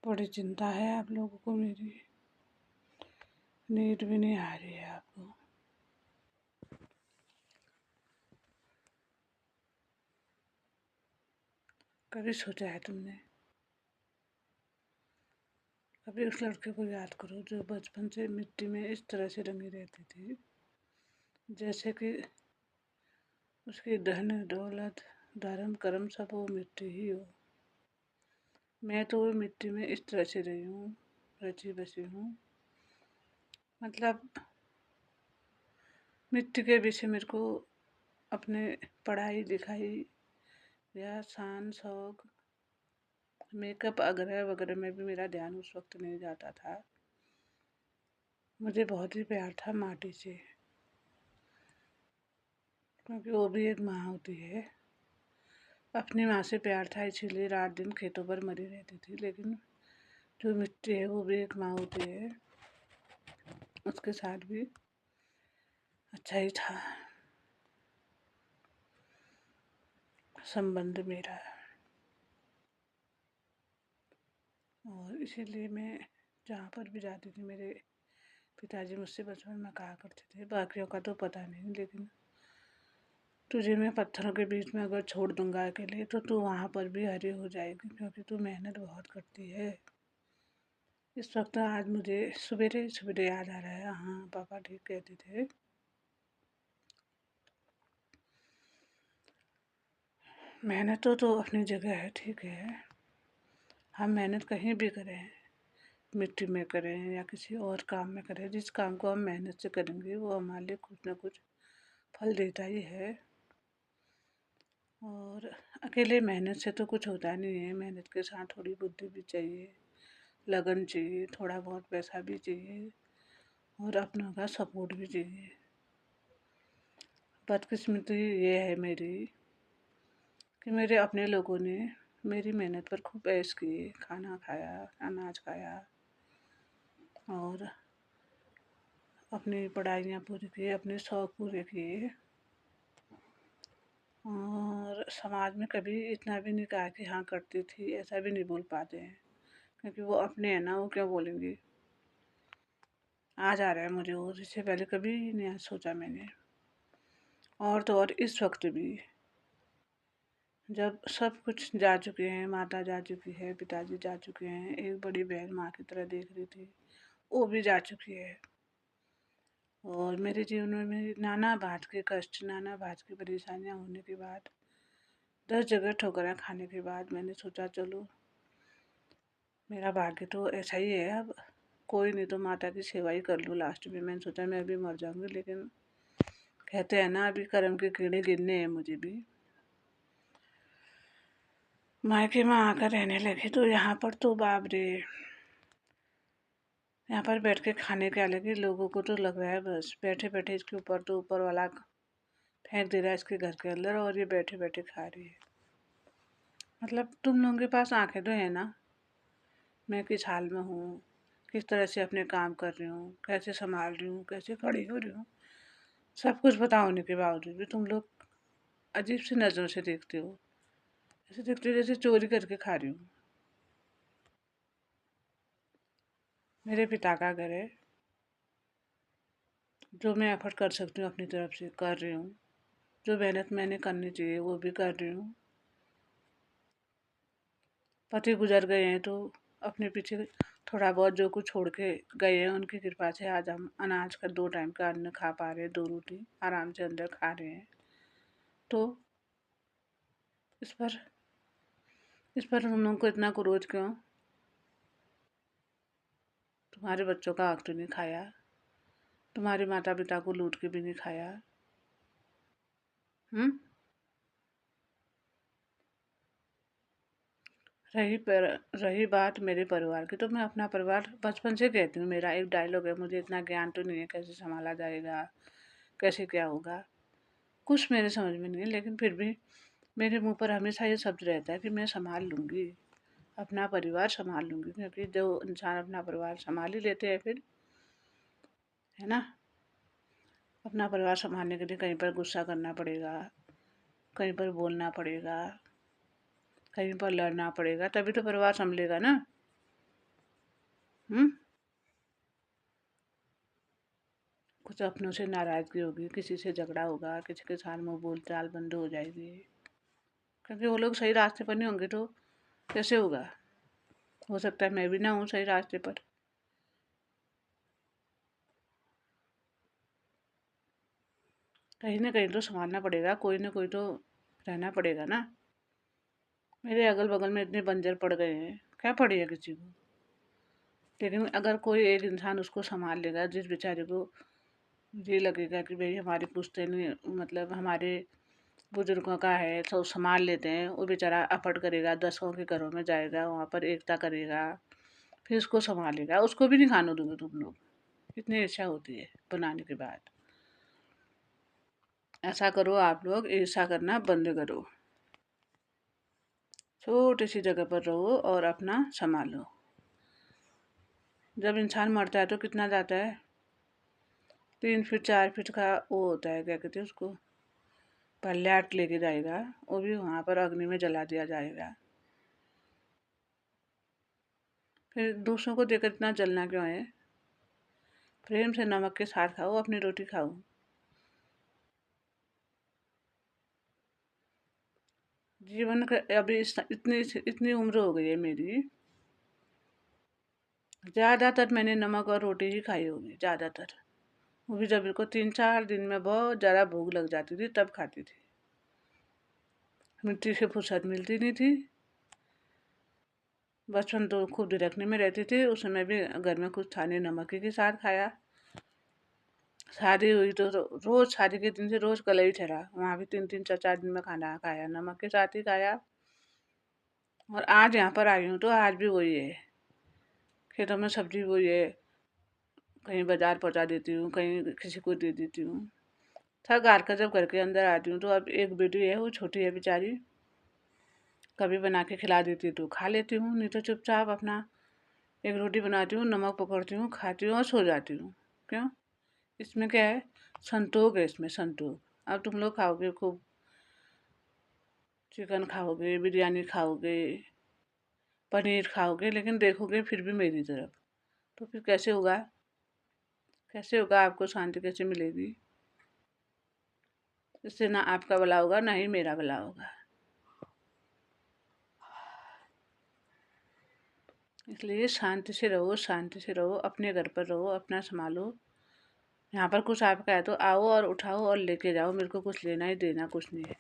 बड़ी चिंता है आप लोगों को मेरी। नींद भी नहीं आ रही है आपको। कभी सोचा है तुमने, कभी उस लड़के को याद करो जो बचपन से मिट्टी में इस तरह से रंगी रहती थी, जैसे कि उसकी धन दौलत धर्म कर्म सब वो मिट्टी ही हो। मैं तो वो मिट्टी में इस तरह से रही हूँ, रची बसी हूँ। मतलब मिट्टी के पीछे मेरे को अपने पढ़ाई लिखाई या शान शौक मेकअप वगैरह वगैरह में भी मेरा ध्यान उस वक्त नहीं जाता था। मुझे बहुत ही प्यार था माटी से, क्योंकि वो भी एक माँ होती है। अपनी माँ से प्यार था, इसीलिए रात दिन खेतों पर मरी रहती थी। लेकिन जो मिट्टी है वो भी एक माँ होती है, उसके साथ भी अच्छा ही था संबंध मेरा। और इसीलिए मैं जहाँ पर भी जाती थी, मेरे पिताजी मुझसे बचपन में कहा करते थे, बाकियों का तो पता नहीं, लेकिन तुझे मैं पत्थरों के बीच में अगर छोड़ दूंगा अकेले तो तू वहाँ पर भी हरी हो जाएगी, क्योंकि तू मेहनत बहुत करती है। इस वक्त आज मुझे सवेरे सवेरे याद आ रहा है, हाँ पापा ठीक कहते थे। मेहनत तो अपनी जगह है, ठीक है। हम मेहनत कहीं भी करें, मिट्टी में करें या किसी और काम में करें, जिस काम को हम मेहनत से करेंगे वो हमारे लिए कुछ ना कुछ फल देता ही है। और अकेले मेहनत से तो कुछ होता नहीं है, मेहनत के साथ थोड़ी बुद्धि भी चाहिए, लगन चाहिए, थोड़ा बहुत पैसा भी चाहिए और अपनों का सपोर्ट भी चाहिए। बदकिस्मती ये है मेरी कि मेरे अपने लोगों ने मेरी मेहनत पर खूब ऐश किए, खाना खाया, अनाज खाया और अपनी पढ़ाइयाँ पूरी की, अपने शौक़ पूरे किए। और समाज में कभी इतना भी नहीं कहा कि हाँ करती थी, ऐसा भी नहीं बोल पाते हैं, क्योंकि वो अपने हैं ना, वो क्या बोलेंगे। आज आ रहा है मुझे, और इससे पहले कभी नहीं सोचा मैंने। और तो और इस वक्त भी जब सब कुछ जा चुके हैं, माता जा चुकी है, पिताजी जा चुके हैं, एक बड़ी बहन माँ की तरह देख रही थी, वो भी जा चुकी है। और मेरे जीवन में नाना बात के कष्ट, नाना बात की परेशानियाँ होने के बाद, 10 जगह ठोकरें खाने के बाद मैंने सोचा चलो मेरा भाग्य तो ऐसा ही है, अब कोई नहीं तो माता की सेवा ही कर लूँ। लास्ट में मैंने सोचा मैं अभी मर जाऊँगी, लेकिन कहते हैं ना, अभी कर्म के कीड़े गिरने हैं मुझे भी। मायके में आकर रहने लगी तो यहाँ पर तो बाप रे, यहाँ पर बैठ के खाने के अलग ही, लोगों को तो लग रहा है बस बैठे बैठे इसके ऊपर तो ऊपर वाला फेंक दे रहा है इसके घर के अंदर, और ये बैठे बैठे खा रही है। मतलब तुम लोगों के पास आंखें तो है ना, मैं किस हाल में हूँ, किस तरह से अपने काम कर रही हूँ, कैसे संभाल रही हूँ, कैसे खड़ी हो रही हूँ, सब कुछ पता होने के बावजूद भी तुम लोग अजीब सी नज़रों से देखते हो। ऐसे देखते हो जैसे चोरी करके खा रही हूँ। मेरे पिता का घर है, जो मैं एफर्ट कर सकती हूँ अपनी तरफ से कर रही हूँ, जो मेहनत मैंने करनी चाहिए वो भी कर रही हूँ। पति गुजर गए हैं तो अपने पीछे थोड़ा बहुत जो कुछ छोड़ के गए हैं, उनकी कृपा से आज हम अनाज का 2 टाइम का अन्न खा पा रहे हैं, 2 रोटी आराम से अंदर खा रहे हैं। तो इस पर तुम लोगों को इतना क्रोध क्यों? तुम्हारे बच्चों का हक तो नहीं खाया, तुम्हारे माता पिता को लूट के भी नहीं खाया। हम्म। रही बात मेरे परिवार की, तो मैं अपना परिवार बचपन से कहती हूँ, मेरा एक डायलॉग है, मुझे इतना ज्ञान तो नहीं है कैसे संभाला जाएगा, कैसे क्या होगा, कुछ मेरे समझ में नहीं है, लेकिन फिर भी मेरे मुंह पर हमेशा ये शब्द रहता है कि मैं संभाल लूँगी, अपना परिवार संभाल लूँगी, क्योंकि जो इंसान अपना परिवार संभाल ही लेते हैं फिर, है ना। अपना परिवार संभालने के लिए कहीं पर गुस्सा करना पड़ेगा, कहीं पर बोलना पड़ेगा, कहीं पर लड़ना पड़ेगा, तभी तो परिवार संभलेगा ना। हम्म। कुछ अपनों से नाराज़गी होगी, किसी से झगड़ा होगा, किसी के साथ में बोलचाल बंद हो जाएगी, क्योंकि वो लोग सही रास्ते पर नहीं होंगे तो कैसे होगा। हो सकता है मैं भी ना हूँ सही रास्ते पर। कहीं ना कहीं तो संभालना पड़ेगा, कोई ना कोई तो रहना पड़ेगा ना। मेरे अगल बगल में इतने बंजर पड़ गए हैं, क्या पड़ी है किसी को। लेकिन अगर कोई एक इंसान उसको संभाल लेगा, जिस बेचारे को ये लगेगा कि भाई हमारी पुश्तैनी मतलब हमारे बुजुर्गों का है तो संभाल लेते हैं, वो बेचारा अफर्ट करेगा, दसों के घरों में जाएगा, वहाँ पर एकता करेगा, फिर उसको संभालेगा। उसको भी नहीं खाने दोगे तुम लोग। इतनी इच्छा होती है बनाने के बाद। ऐसा करो, आप लोग ईर्षा करना बंद करो। छोटी सी जगह पर रहो और अपना संभालो। जब इंसान मरता है तो कितना जाता है, 3 फीट 4 फीट का वो होता है, क्या कहते हैं उसको, पल्लैट लेके जाएगा, वो भी वहाँ पर अग्नि में जला दिया जाएगा। फिर दूसरों को देखकर इतना जलना क्यों है। प्रेम से नमक के साथ खाओ, अपनी रोटी खाओ। जीवन का अभी इतनी इतनी उम्र हो गई है मेरी, ज़्यादातर मैंने नमक और रोटी ही खाई होगी ज़्यादातर। वो भी जब मेरे को 3 4 दिन में बहुत ज़्यादा भूख लग जाती थी तब खाती थी। मिट्टी से फुर्सत मिलती नहीं थी। बचपन तो खुद रखने में रहते थे, उस समय भी घर में कुछ था नहीं, नमक ही के साथ खाया। शादी हुई तो रोज़, शादी के दिन से रोज़ गला ही ठहरा, वहाँ भी 3 3 4 4 दिन में खाना खाया, नमक के साथ ही खाया। और आज यहाँ पर आई हूँ तो आज भी वही है, खेतों में सब्जी वही है, कहीं बाजार पहुँचा देती हूँ, कहीं किसी को दे देती हूँ। थक हार कर जब घर के अंदर आती हूँ तो अब एक बेटी है, वो छोटी है बेचारी, कभी बना के खिला देती तो खा लेती हूँ, नहीं तो चुपचाप अपना एक रोटी बनाती हूँ, नमक पकड़ती हूँ, खाती हूँ और सो जाती हूँ। क्यों, इसमें क्या है, संतोष है इसमें, संतोष। अब तुम लोग खाओगे खूब, चिकन खाओगे, बिरयानी खाओगे, पनीर खाओगे, लेकिन देखोगे फिर भी मेरी तरफ, तो फिर कैसे होगा। कैसे होगा, आपको शांति कैसे मिलेगी। इससे ना आपका भला होगा ना ही मेरा भला होगा। इसलिए शांति से रहो, शांति से रहो, अपने घर पर रहो, अपना संभालो। यहाँ पर कुछ आपका है तो आओ और उठाओ और लेके जाओ, मेरे को कुछ लेना ही देना कुछ नहीं है।